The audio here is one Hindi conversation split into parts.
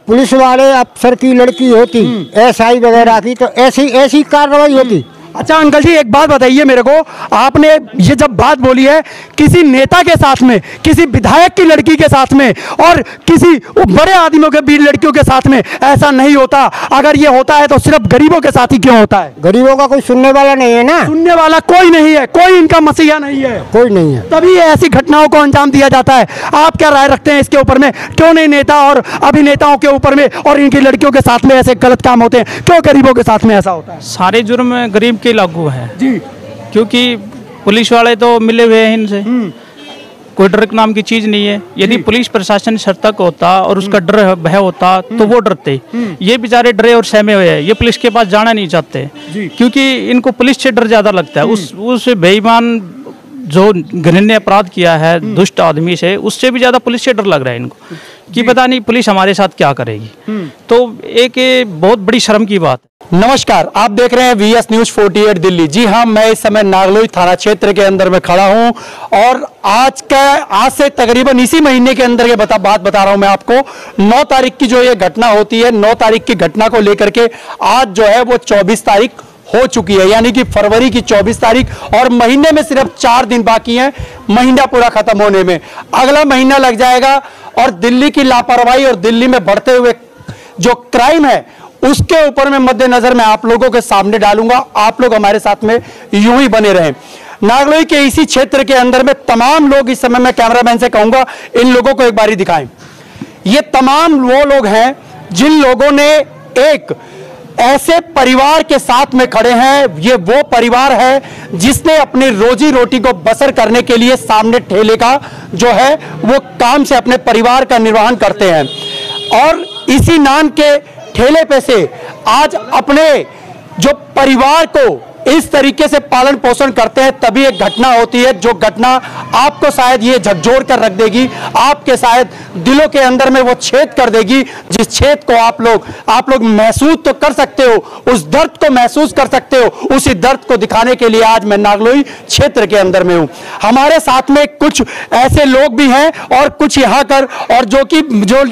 पुलिस वाले अफसर की लड़की होती, एसआई वगैरह की, तो ऐसी ऐसी कार्रवाई होती। अच्छा अंकल जी, एक बात बताइए मेरे को, आपने ये जब बात बोली है किसी नेता के साथ में, किसी विधायक की लड़की के साथ में और किसी बड़े आदमियों के बीच लड़कियों के साथ में ऐसा नहीं होता, अगर ये होता है तो सिर्फ गरीबों के साथ ही क्यों होता है? गरीबों का कोई सुनने वाला नहीं है ना, सुनने वाला कोई नहीं है, कोई इनका मसीहा नहीं है, कोई नहीं है, तभी ऐसी घटनाओं को अंजाम दिया जाता है। आप क्या राय रखते हैं इसके ऊपर में? क्यों नहीं नेता और अभिनेताओं के ऊपर में और इनकी लड़कियों के साथ में ऐसे गलत काम होते हैं? क्यों गरीबों के साथ में ऐसा होता है? सारे जुर्म गरीब के लागू है जी, क्योंकि पुलिस वाले तो मिले हुए हैं इनसे, कोई डर नाम की चीज नहीं है। यदि पुलिस प्रशासन सतर्क होता और उसका डर भय होता तो वो डरते। ये बेचारे डरे और सहमे हुए हैं, ये पुलिस के पास जाना नहीं चाहते क्योंकि इनको पुलिस से डर ज्यादा लगता है। उस बेईमान जो घृण्य अपराध किया है दुष्ट आदमी से, उससे भी ज्यादा पुलिस से डर लग रहा है इनको कि पता नहीं पुलिस हमारे साथ क्या करेगी। तो एक बहुत बड़ी शर्म की बात है। नमस्कार, आप देख रहे हैं VS News 48 दिल्ली। जी हाँ, मैं इस समय नागलोई थाना क्षेत्र के अंदर में खड़ा हूं और आज से तकरीबन इसी महीने के अंदर बात बता रहा हूं मैं आपको। 9 तारीख की जो ये घटना होती है, 9 तारीख की घटना को लेकर के आज जो है वो 24 तारीख हो चुकी है, यानी कि फरवरी की 24 तारीख, और महीने में सिर्फ 4 दिन बाकी हैं महीना पूरा खत्म होने में। अगला महीना लग जाएगा और दिल्ली की लापरवाही और दिल्ली में बढ़ते हुए जो क्राइम है उसके ऊपर में मद्देनजर मैं आप लोगों के सामने डालूंगा। आप लोग हमारे साथ में यूं ही बने रहें। नागलोई के इसी क्षेत्र के अंदर में तमाम लोग, इस समय मैं कैमरामैन से कहूंगा इन लोगों को एक बारी दिखाएं। ये तमाम वो लोग हैं जिन लोगों ने एक ऐसे परिवार के साथ में खड़े हैं। ये वो परिवार है जिसने अपनी रोजी रोटी को बसर करने के लिए सामने ठेले का जो है वो काम से अपने परिवार का निर्वहन करते हैं और इसी नाम के ठेले पे से आज अपने जो परिवार को इस तरीके से पालन पोषण करते हैं। तभी एक घटना होती है जो घटना आपको शायद ये झकझोर कर रख देगी, आपके शायद दिलों के अंदर में वो छेद कर देगी, जिस छेद को आप लोग महसूस तो कर सकते हो, उस दर्द को महसूस कर सकते हो। उसी दर्द को दिखाने के लिए आज मैं नागलोई क्षेत्र के अंदर में हूं। हमारे साथ में कुछ ऐसे लोग भी हैं और कुछ यहाँ कर और जो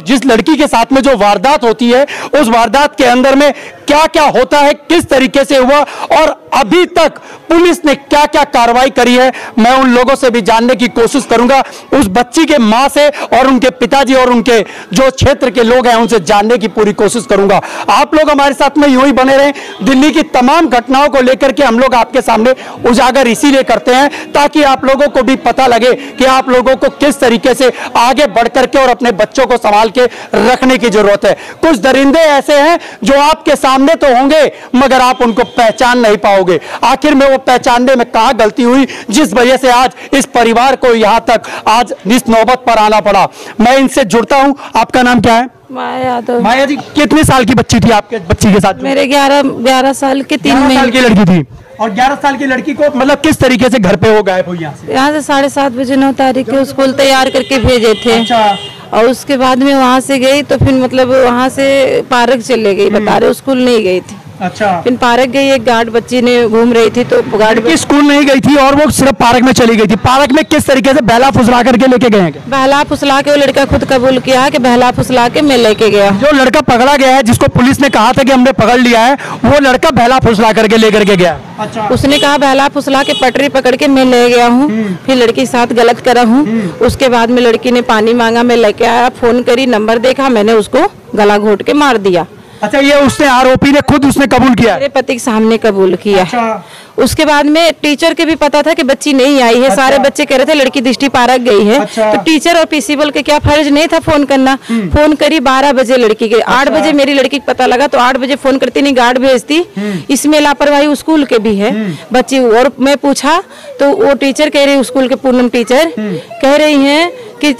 जिस लड़की के साथ में जो वारदात होती है उस वारदात के अंदर में क्या क्या होता है, किस तरीके से हुआ और अभी तक पुलिस ने क्या क्या कार्रवाई करी है, मैं उन लोगों से भी जानने की कोशिश करूंगा। उस बच्ची के मां से और उनके पिताजी और उनके जो क्षेत्र के लोग हैं उनसे जानने की पूरी कोशिश करूंगा। आप लोग हमारे साथ में यूं ही बने रहें। दिल्ली की तमाम घटनाओं को लेकर के हम लोग आपके सामने उजागर इसीलिए करते हैं ताकि आप लोगों को भी पता लगे कि आप लोगों को किस तरीके से आगे बढ़ करके और अपने बच्चों को संभाल के रखने की जरूरत है। कुछ दरिंदे ऐसे हैं जो आपके सामने तो होंगे मगर आप उनको पहचान नहीं पाओगे। आखिर में वो पहचानने में कहां गलती हुई जिस वजह से आज इस परिवार को यहां तक आज इस नौबत पर आना पड़ा। मैं इनसे जुड़ता हूं। आपका नाम क्या है? माया यादव। माया जी, कितने साल की बच्ची थी आपके बच्ची के साथ? मेरे 11 साल के 3 महीने 11 साल की लड़की थी। और 11 साल की लड़की को मतलब किस तरीके से घर पे हो गायब हुई? यहाँ से 7:30 बजे 9 तारीख को स्कूल तैयार करके भेजे थे। अच्छा। और उसके बाद में वहाँ से गई तो फिर मतलब वहाँ से पार्क चले गई, बता रहे स्कूल नहीं गई थी। अच्छा। फिर पार्क गई, एक गार्ड बच्ची ने घूम रही थी तो गार्ड स्कूल नहीं गई थी और वो सिर्फ पार्क में चली गई थी। पार्क में किस तरीके से बहला फुसला करके लेके गए हैं? बहला फुसला के वो लड़का खुद कबूल किया कि बहला फुसला के मैं लेके गया। जो लड़का पकड़ा गया है, जिसको पुलिस ने कहा था कि हमने पकड़ लिया है, वो लड़का बहला फुसला करके लेकर के गया। अच्छा। उसने कहा बहला फुसला के पटरी पकड़ के मैं ले गया हूँ, फिर लड़की के साथ गलत करा हूँ। उसके बाद में लड़की ने पानी मांगा, मैं लेके आया, फोन करी, नंबर देखा, मैंने उसको गला घोट के मार दिया। अच्छा, ये उसने आरोपी ने खुद उसने कबूल किया? मेरे पति के सामने कबूल किया। अच्छा। उसके बाद में टीचर के भी पता था कि बच्ची नहीं आई है। अच्छा। सारे बच्चे कह रहे थे लड़की दृष्टि पार्क गई है। अच्छा। तो टीचर और प्रिंसिपल के क्या फर्ज नहीं था फोन करना? फोन करी 12 बजे लड़की के। 8 बजे मेरी लड़की को पता लगा तो 8 बजे फोन करती नहीं, गार्ड भेजती। इसमें लापरवाही स्कूल के भी है बच्ची। और मैं पूछा तो वो टीचर कह रही, स्कूल के पूनम टीचर कह रही है कि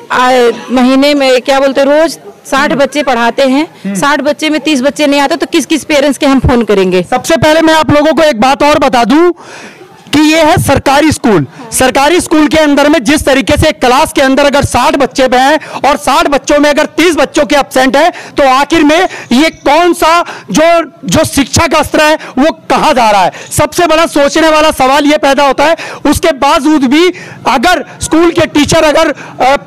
महीने में क्या बोलते रोज 60 बच्चे पढ़ाते हैं, 60 बच्चे में 30 बच्चे नहीं आते तो किस किस पेरेंट्स के हम फोन करेंगे? सबसे पहले मैं आप लोगों को एक बात और बता दूं, कि ये है सरकारी स्कूल। सरकारी स्कूल के अंदर में जिस तरीके से क्लास के अंदर अगर 60 बच्चे हैं और 60 बच्चों में अगर 30 बच्चों के एब्सेंट है, तो आखिर में ये कौन सा जो शिक्षा का स्तर है वो कहां जा रहा है? सबसे बड़ा सोचने वाला सवाल ये पैदा होता है। उसके बावजूद भी अगर स्कूल के टीचर अगर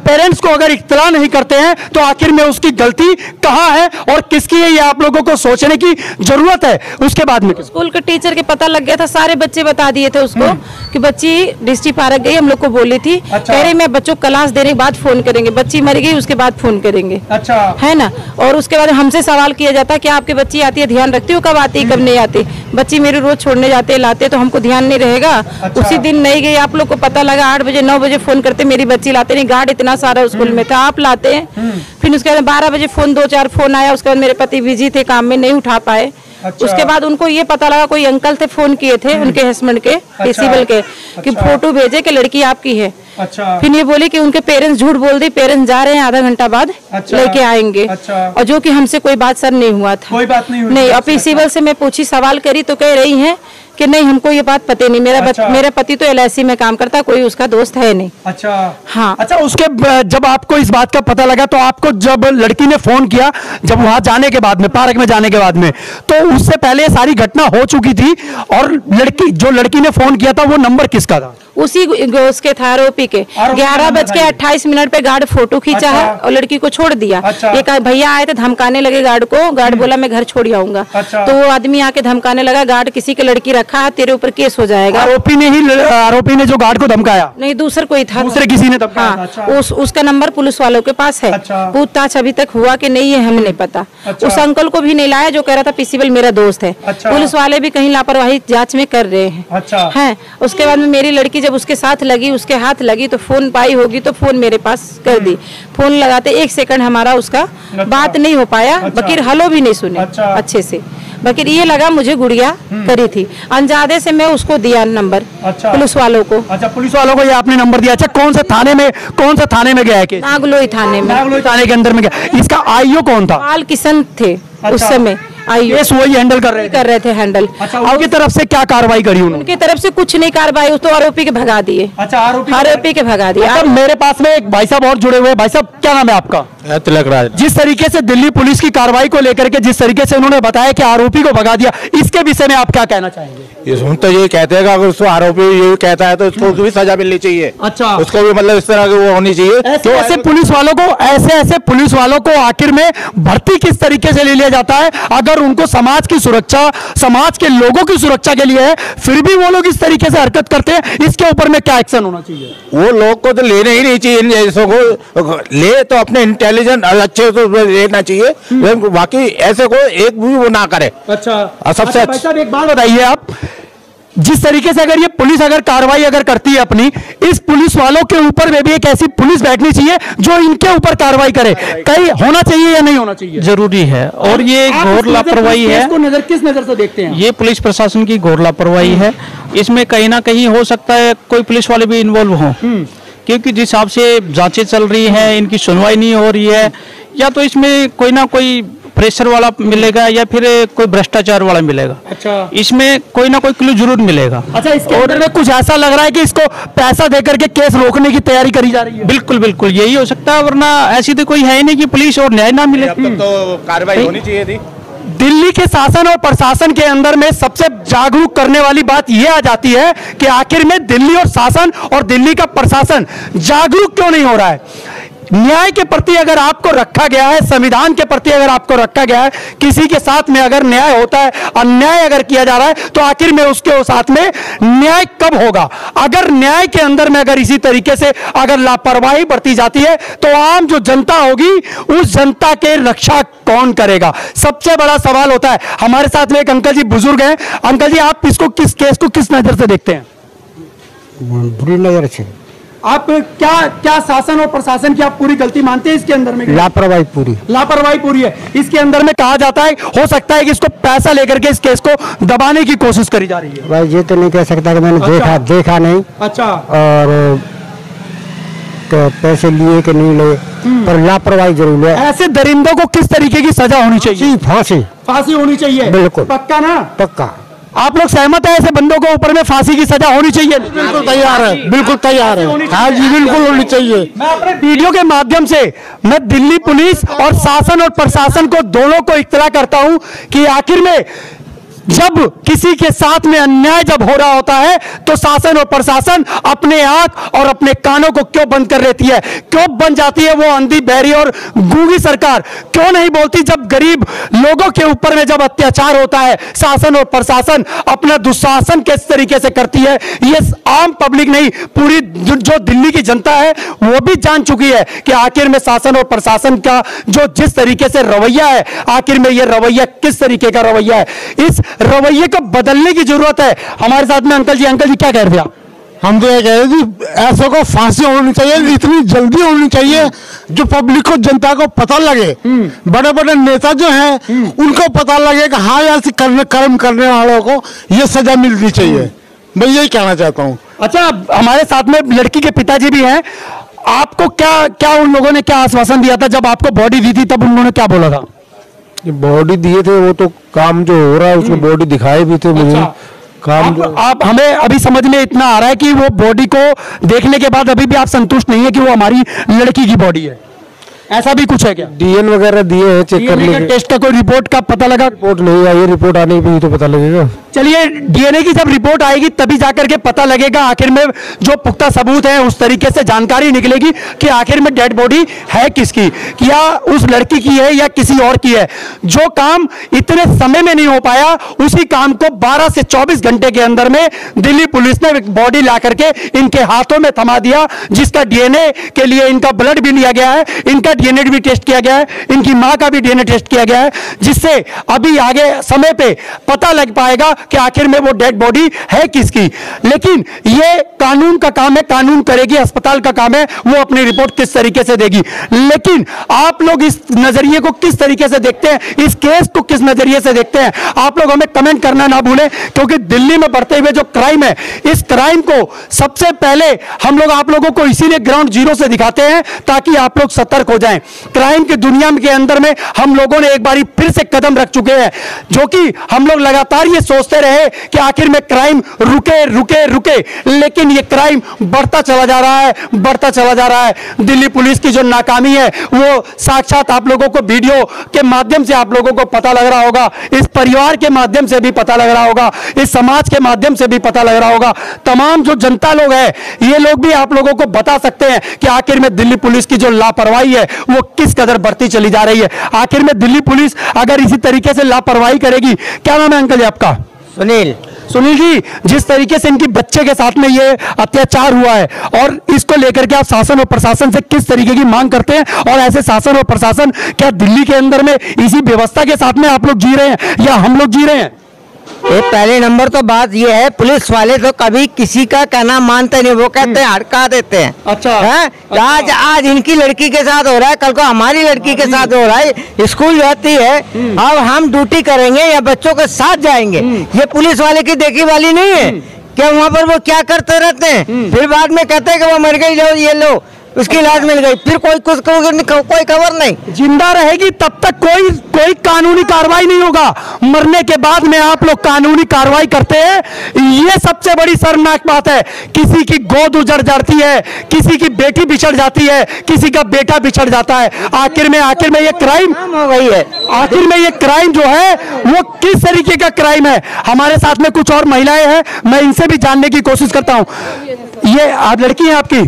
पेरेंट्स को अगर इत्तला नहीं करते हैं, तो आखिर में उसकी गलती कहां है और किसकी है, ये आप लोगों को सोचने की जरूरत है। उसके बाद में स्कूल के टीचर के पता लग गया था, सारे बच्चे बता दिए थे उसको कि बच्ची डिस्ट्रिक्ट पार्क गई, हम लोग को बोली थी। अच्छा। कह रही मैं बच्चों को क्लास देने के बाद फोन करेंगे, बच्ची मर गई उसके बाद फोन करेंगे। अच्छा, है ना। और उसके बाद हमसे सवाल किया जाता है कि आपकी बच्ची आती है, ध्यान रखती हो कब आती है कब नहीं आती? बच्ची मेरे रोज छोड़ने जाते लाते, तो हमको ध्यान नहीं रहेगा। अच्छा। उसी दिन नहीं गई, आप लोग को पता लगा 8 बजे 9 बजे फोन करते, मेरी बच्ची लाते नहीं, गार्ड इतना सारा स्कूल में था, आप लाते हैं। फिर उसके बाद 12 बजे फोन 2-4 फोन आया, उसके बाद मेरे पति बिजी थे काम में, नहीं उठा पाए। अच्छा। उसके बाद उनको ये पता लगा, कोई अंकल थे फोन किए थे उनके हस्बैंड के प्रिंसिपल के कि फोटो भेजे कि लड़की आपकी है। अच्छा। फिर ये बोली कि उनके पेरेंट्स झूठ बोल दी, पेरेंट्स जा रहे हैं आधा घंटा बाद लेके आएंगे। अच्छा। और जो कि हमसे कोई बात सर नहीं हुआ था, कोई बात नहीं हुई। नहीं। और प्रिंसिपल से मैं पूछी, सवाल करी तो कह रही हैं कि नहीं हमको ये बात पता नहीं, मेरा पति तो LIC में काम करता, कोई उसका दोस्त है नहीं। अच्छा। हाँ। अच्छा, उसके जब आपको इस बात का पता लगा, तो आपको जब लड़की ने फोन किया, जब वहां जाने के बाद में, पार्क में जाने के बाद में, तो उससे पहले सारी घटना हो चुकी थी। और जो लड़की ने फोन किया था वो नंबर किसका था? उसी उसके था आरोपी के। 11:28 पे गार्ड फोटो खींचा है और लड़की को छोड़ दिया। ये कहा भैया आए थे धमकाने लगे गार्ड को, गार्ड बोला मैं घर छोड़ आऊंगा। तो वो आदमी आके धमकाने लगा, गार्ड किसी की लड़की रखा है, तेरे ऊपर केस हो जाएगा। आरोपी ने जो गार्ड को धमकाया? नहीं, दूसर कोई था, दूसरे किसी ने धमकाया। हाँ। अच्छा। उसका नंबर पुलिस वालों के पास है। अच्छा। पूछताछ अभी तक हुआ कि नहीं है हमें नहीं पता। अच्छा। उस अंकल को भी नहीं लाया जो कह रहा था प्रिंसिपल मेरा दोस्त है। अच्छा। पुलिस वाले भी कहीं लापरवाही जांच में कर रहे हैं। अच्छा। है। उसके बाद में मेरी लड़की जब उसके साथ लगी, उसके हाथ लगी, तो फोन पाई होगी तो फोन मेरे पास कर दी। फोन लगाते 1 सेकंड हमारा उसका बात नहीं हो पाया। अच्छा। बकीर हलो भी नहीं सुने। अच्छा। अच्छे से। बकीर ये लगा मुझे गुड़िया करी थी, अंजादे से मैं उसको दिया नंबर। अच्छा। पुलिस वालों को। अच्छा, पुलिस वालों को ये आपने नंबर दिया। अच्छा, कौन सा थाने में गया है? नागलोई थाने में। नागलोई थाने के अंदर में गया। इसका आईओ कौन था? बाल किशन थे। अच्छा। उस समय केस वही हैंडल कर रहे थे हैंडल। अच्छा, उनकी तरफ से क्या कार्रवाई करी उन्होंने? उनकी तरफ से कुछ नहीं कार्रवाई, उस तो आरोपी के भगा दिए। अच्छा, आरोपी के भगा दिए। अच्छा, मेरे पास में एक भाई साहब और जुड़े हुए हैं। भाई साहब, क्या नाम है आपका? तिलक राज। जिस तरीके से दिल्ली पुलिस की कार्रवाई को लेकर के जिस तरीके से उन्होंने बताया कि आरोपी को भगा दिया, इसके विषय में आप क्या कहना चाहेंगे? हम तो ये कहते हैं कि अगर उसको आरोपी ये कहता है तो उसको भी सजा मिलनी चाहिए। अच्छा। उसको भी मतलब इस तरह की वो होनी चाहिए। ऐसे पुलिस वालों को आखिर में भर्ती किस तरीके से ले लिया जाता है? अगर उनको समाज की सुरक्षा, समाज के लोगों की सुरक्षा के लिए है, फिर भी वो लोग इस तरीके से हरकत करते हैं। इसके ऊपर में क्या एक्शन होना चाहिए? वो लोग को तो लेने ही नहीं चाहिए, इन जैसों को ले तो अपने इंटेलिजेंट अच्छे से लेना चाहिए, बाकी ऐसे को एक भी वो ना करे। अच्छा। सबसे एक बात बताइए आप, जिस तरीके से अगर ये पुलिस अगर कार्रवाई अगर करती है अपनी, इस पुलिस वालों के ऊपर में भी एक ऐसी पुलिस बैठनी चाहिए जो इनके ऊपर कार्रवाई करे। कहीं होना चाहिए या नहीं होना चाहिए? जरूरी है। और ये घोर लापरवाही है। किस नजर से देखते हैं? ये पुलिस प्रशासन की घोर लापरवाही है। इसमें कहीं ना कहीं हो सकता है कोई पुलिस वाले भी इन्वॉल्व हों, क्योंकि जिस हिसाब से जांचें चल रही हैं, इनकी सुनवाई नहीं हो रही है, या तो इसमें कोई ना कोई प्रेशर वाला मिलेगा या फिर कोई भ्रष्टाचार वाला मिलेगा। अच्छा। इसमें कोई ना कोई क्लू जरूर मिलेगा। अच्छा, इसके अंदर में कुछ ऐसा लग रहा है कि इसको पैसा देकर के केस रोकने की तैयारी करी जा रही है। बिल्कुल बिल्कुल यही हो सकता है, वरना ऐसी तो कोई है ही नहीं कि पुलिस और न्याय ना मिले। तो कार्रवाई होनी चाहिए थी। दिल्ली के शासन और प्रशासन के अंदर में सबसे जागरूक करने वाली बात यह आ जाती है कि आखिर में दिल्ली और शासन और दिल्ली का प्रशासन जागरूक क्यों नहीं हो रहा है? न्याय के प्रति अगर आपको रखा गया है, संविधान के प्रति अगर आपको रखा गया है, किसी के साथ में अगर न्याय होता है, अन्याय अगर किया जा रहा है, तो आखिर में उसके साथ में न्याय कब होगा? अगर न्याय के अंदर में अगर इसी तरीके से अगर लापरवाही बरती जाती है, तो आम जो जनता होगी उस जनता के रक्षा कौन करेगा? सबसे बड़ा सवाल होता है। हमारे साथ में एक अंकल जी बुजुर्ग हैं। अंकल जी, आप इसको किस केस को किस नजर से देखते हैं? बुरी नजर से। आप क्या शासन और प्रशासन की आप पूरी गलती मानते हैं इसके अंदर में? लापरवाही पूरी है। इसके अंदर में कहा जाता है, हो सकता है कि इसको पैसा लेकर के इस केस को दबाने की कोशिश करी जा रही है। भाई ये तो नहीं कह सकता कि मैंने देखा नहीं। अच्छा। और तो पैसे लिए कि नहीं लिए, पर लापरवाही जरूर है। ऐसे दरिंदों को किस तरीके की सजा होनी चाहिए? फांसी होनी चाहिए। बिल्कुल। पक्का ना? पक्का। आप लोग सहमत है ऐसे बंदों को ऊपर में फांसी की सजा होनी चाहिए? बिल्कुल तैयार है, बिल्कुल तैयार है। हाँ जी, बिल्कुल होनी चाहिए। मैं अपने वीडियो के माध्यम से मैं दिल्ली पुलिस और शासन और प्रशासन को दोनों को इत्तला करता हूं कि आखिर में जब किसी के साथ में अन्याय जब हो रहा होता है तो शासन और प्रशासन अपने आंख और अपने कानों को क्यों बंद कर लेती है? क्यों बन जाती है वो अंधी बहरी और गूंगी सरकार? क्यों नहीं बोलती जब गरीब लोगों के ऊपर में जब अत्याचार होता है? शासन और प्रशासन अपना दुशासन किस तरीके से करती है ये आम पब्लिक नहीं, पूरी जो दिल्ली की जनता है वो भी जान चुकी है कि आखिर में शासन और प्रशासन का जो जिस तरीके से रवैया है, आखिर में ये रवैया किस तरीके का रवैया है। इस रवैये को बदलने की जरूरत है। हमारे साथ में अंकल जी क्या कह रहे थे आप? हम तो ये कह रहे जी ऐसे को फांसी होनी चाहिए, इतनी जल्दी होनी चाहिए जो पब्लिक को, जनता को पता लगे, बड़े बड़े नेता जो हैं उनको पता लगे कि हाँ ऐसे कर्म करने वालों को ये सजा मिलनी चाहिए। मैं यही कहना चाहता हूँ। अच्छा, हमारे साथ में लड़की के पिताजी भी हैं, आपको क्या उन लोगों ने क्या आश्वासन दिया था जब आपको बॉडी दी थी? तब उन्होंने क्या बोला था? बॉडी दिए थे, वो तो काम जो हो रहा है उसमें बॉडी दिखाए भी थे मुझे। काम आप हमें अभी समझ में इतना आ रहा है कि वो बॉडी को देखने के बाद अभी भी आप संतुष्ट नहीं है कि वो हमारी लड़की की बॉडी है, ऐसा भी कुछ है क्या? डीएन वगैरह दिए हैं, चेक करने के। टेस्ट का कोई रिपोर्ट का पता लगा? रिपोर्ट नहीं आई, रिपोर्ट आने पे ही तो पता लगेगा। चलिए, डीएनए की जब रिपोर्ट आएगी तभी जाकर के पता लगेगा आखिर में जो पुख्ता सबूत है उस तरीके से जानकारी निकलेगी कि आखिर में डेड बॉडी है किसकी, या उस लड़की की है या किसी और की है। जो काम इतने समय में नहीं हो पाया उसी काम को 12 से 24 घंटे के अंदर में दिल्ली पुलिस ने बॉडी ला करके इनके हाथों में थमा दिया, जिसका डीएनए के लिए इनका ब्लड भी लिया गया है, इनका डीएनए भी टेस्ट किया गया है, इनकी मां का भी डीएनए टेस्ट किया गया है, जिससे अभी आगे समय पे पता लग पाएगा कि आखिर में वो डेड बॉडी है किसकी। लेकिन ये कानून का काम है, कानून करेगी, अस्पताल का काम है, वो अपनी रिपोर्ट किस तरीके से देगी। लेकिन आप लोग इस नजरिए को किस तरीके से देखते हैं, इस केस को किस नजरिए से देखते हैं, आप लोग हमें कमेंट करना ना भूलें, क्योंकि दिल्ली में बढ़ते हुए जो क्राइम है, इस क्राइम को सबसे पहले हम लोग आप लोगों को इसीलिए ग्राउंड जीरो से दिखाते हैं ताकि आप लोग सतर्क हो जाएं। क्राइम की दुनिया के अंदर में हम लोगों ने एक बारी फिर से कदम रख चुके हैं, जो कि हम लोग लगातार ये सोचते रहे कि आखिर में क्राइम रुके रुके रुके, लेकिन ये क्राइम बढ़ता चला जा रहा है, बढ़ता चला जा रहा है। दिल्ली पुलिस की जो नाकामी है वो साक्षात आप लोगों को वीडियो के माध्यम से आप लोगों को पता लग रहा होगा, इस परिवार के माध्यम से भी पता लग रहा होगा, इस समाज के माध्यम से भी पता लग रहा होगा। तमाम जो जनता लोग हैं ये लोग भी आप लोगों को बता सकते हैं कि आखिर में दिल्ली पुलिस की जो लापरवाही है वो किस कदर बढ़ती चली जा रही है। आखिर में दिल्ली पुलिस अगर इसी तरीके से लापरवाही करेगी, क्या नाम है अंकल जी आपका? सुनील जी, जिस तरीके से इनकी बच्चे के साथ में ये अत्याचार हुआ है और इसको लेकर के आप शासन और प्रशासन से किस तरीके की मांग करते हैं, और ऐसे शासन और प्रशासन क्या दिल्ली के अंदर में इसी व्यवस्था के साथ में आप लोग जी रहे हैं या हम लोग जी रहे हैं? ये पहले नंबर तो बात ये है, पुलिस वाले तो कभी किसी का कहना मानते नहीं, वो कहते हैं हड़का देते हैं। अच्छा है? अच्छा। आज इनकी लड़की के साथ हो रहा है, कल को हमारी लड़की के साथ हो रहा है। स्कूल जाती है, अब हम ड्यूटी करेंगे या बच्चों के साथ जाएंगे, ये पुलिस वाले की देखी वाली नहीं है। क्या वहाँ पर वो क्या करते रहते हैं, फिर बाद में कहते हैं कि वो मर गई, लो ये लो उसकी लाश मिल गई, फिर कोई खबर नहीं। जिंदा रहेगी तब तक कोई कानूनी कार्रवाई नहीं होगा, मरने के बाद में आप लोग कानूनी कार्रवाई करते हैं, ये सबसे बड़ी शर्मनाक बात है। किसी की गोद उजड़ जाती है, किसी की बेटी बिछड़ जाती है, किसी का बेटा बिछड़ जाता है। आखिर में ये क्राइम हो गई है। आखिर में ये क्राइम जो है वो किस तरीके का क्राइम है? हमारे साथ में कुछ और महिलाएं हैं, मैं इनसे भी जानने की कोशिश करता हूँ। ये आप लड़की है आपकी,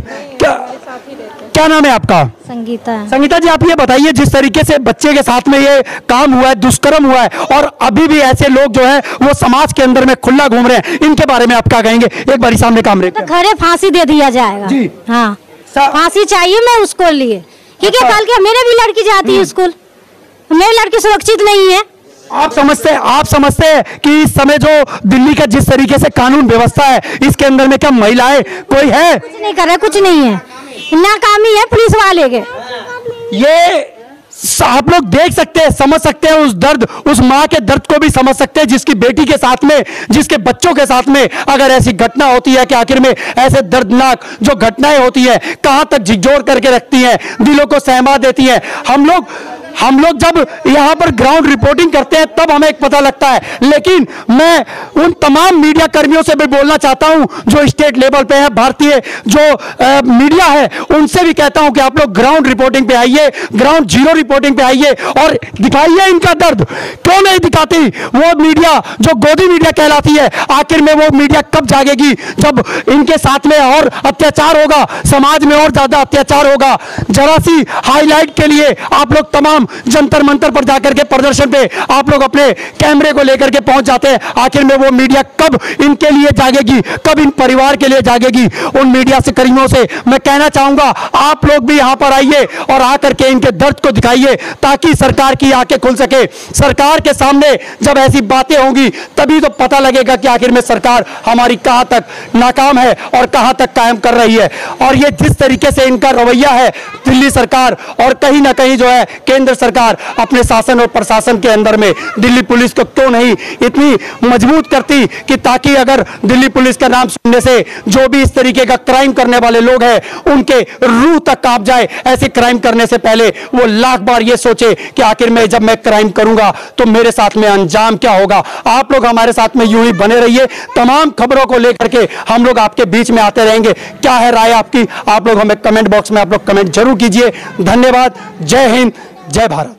क्या नाम है आपका? संगीता जी, आप ये बताइए, जिस तरीके से बच्चे के साथ में ये काम हुआ है, दुष्कर्म हुआ है, और अभी भी ऐसे लोग जो है वो समाज के अंदर में खुला घूम रहे हैं, इनके बारे में आप क्या कहेंगे? एक बारी सामने कैमरे पे। घरे फांसी दे दिया जाएगा जी। हाँ, फांसी चाहिए मैं उसको लिए, क्योंकि कल के मेरे भी लड़की जाती है स्कूल, मेरी लड़की सुरक्षित नहीं है। आप समझते हैं कि इस समय जो दिल्ली का जिस तरीके से कानून व्यवस्था है, इसके अंदर में क्या महिलाएं कोई है? कुछ नहीं कर रहे, कुछ नहीं है, नाकामी है पुलिस वाले के। ये आप लोग देख सकते हैं, समझ सकते हैं उस दर्द, उस माँ के दर्द को भी समझ सकते हैं जिसकी बेटी के साथ में, जिसके बच्चों के साथ में अगर ऐसी घटना होती है कि आखिर में ऐसे दर्दनाक जो घटनाएं होती है कहां तक झिझोर करके रखती हैं, दिलों को सहमा देती हैं। हम लोग जब यहाँ पर ग्राउंड रिपोर्टिंग करते हैं तब हमें एक पता लगता है, लेकिन मैं उन तमाम मीडिया कर्मियों से भी बोलना चाहता हूं जो स्टेट लेवल पे है, भारतीय जो मीडिया है, उनसे भी कहता हूं कि आप लोग ग्राउंड रिपोर्टिंग पे आइए, ग्राउंड जीरो रिपोर्टिंग पे आइए और दिखाइए इनका दर्द। क्यों नहीं दिखाती वो मीडिया जो गोदी मीडिया कहलाती है? आखिर में वो मीडिया कब जागेगी जब इनके साथ में और अत्याचार होगा, समाज में और ज्यादा अत्याचार होगा। जरा सी हाईलाइट के लिए आप लोग तमाम जंतर मंतर पर जाकर के प्रदर्शन पे आप लोग अपने कैमरे को लेकर के पहुंच जाते हैं। आखिर में वो मीडिया कब इनके लिए जागेगी, कब इन परिवार के लिए जागेगी? उन मीडिया से कर्मियों से मैं कहना चाहूंगा आप लोग भी यहां पर आइए और आकर के इनके दर्द को दिखाइए ताकि सरकार की आंखें खुल सके। सरकार के सामने जब ऐसी बातें होंगी तभी तो पता लगेगा कि आखिर में सरकार हमारी कहां तक नाकाम है और कहां तक कायम कर रही है। और ये जिस तरीके से इनका रवैया है, दिल्ली सरकार और कहीं ना कहीं जो है केंद्र सरकार अपने शासन और प्रशासन के अंदर में दिल्ली पुलिस को क्यों नहीं इतनी मजबूत करती कि ताकि अगर दिल्ली पुलिस का नाम सुनने से जो भी इस तरीके का क्राइम करने वाले लोग हैं उनके रूह तक कांप जाए। ऐसे क्राइम करने से पहले वो लाख बार ये सोचे कि आखिर में जब मैं क्राइम करूंगा तो मेरे साथ में अंजाम क्या होगा। आप लोग हमारे साथ में यूं ही बने रहिए, तमाम खबरों को लेकर के हम लोग आपके बीच में आते रहेंगे। क्या है राय आपकी? आप लोग हमें कमेंट बॉक्स में आप लोग कमेंट जरूर कीजिए। धन्यवाद। जय हिंद, जय भारत।